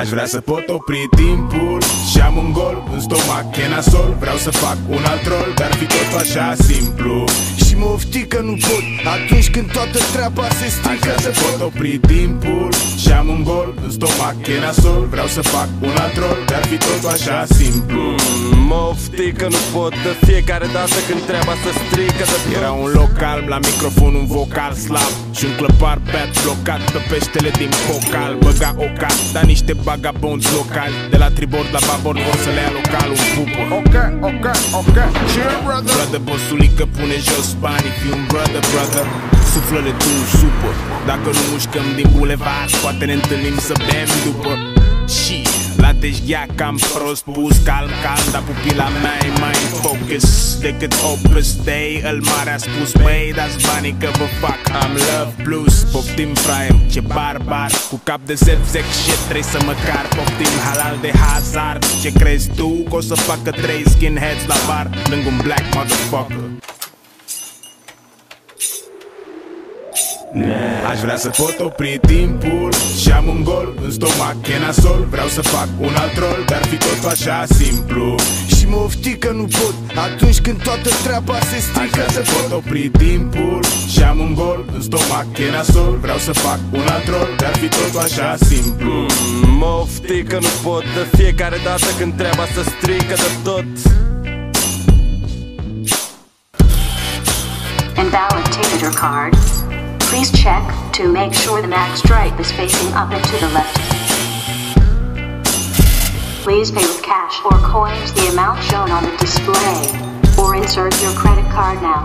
Aș vrea să pot opri timpul și am un gol în stomac, e nasol. Vreau să fac un alt rol, dar fi tot așa simplu. Și mă oftic că nu pot atunci când toată treaba se strică. Aș vrea să pot opri timpul și am un gol în stomac, e nasol. Vreau să fac un alt rol, dar fi tot așa simplu. Mă oftic că nu pot de fiecare dată când treaba se strică de tot. Era un loc calm, la microfon un vocal slab și un clăpar beat blocat pe peștele din focal. Băga o casta, niște bagabonți locali de la tribord la babord vor să le ia local un pupă. Ok, chill brother. Brother, bossulică, pune jos banii, fi un brother. Suflă-le tu un supă, dacă nu mușcăm din bulevard, poate ne întâlnim să bem după. Și la teșghea cam prost pus, calm, dar pupila mea e mai în focus decât Opus Dei. El mare a spus, băi, dați banii că vă fac am love blues. Poftim fraiem, ce barbar, cu cap de self-sex shit, trebuie să măcar poftim halal de hazard. Ce crezi tu că o să facă 3 skinheads la bar lângă un black motherfucker? Aș vrea să pot opri timpul și am un gol în stomac, e nasol. Vreau să fac un alt rol, dar fi tot așa simplu. Și mă oftic că nu pot atunci când toată treaba se strică. Aș vrea să pot opri timpul și am un gol în stomac, e nasol. Vreau să fac un alt rol, dar fi tot așa simplu. Mă oftic că nu pot de fiecare dată când treaba se strică de tot. Invalid ticket or card. Please check to make sure the mag stripe is facing up and to the left. Please pay with cash or coins the amount shown on the display, or insert your credit card now.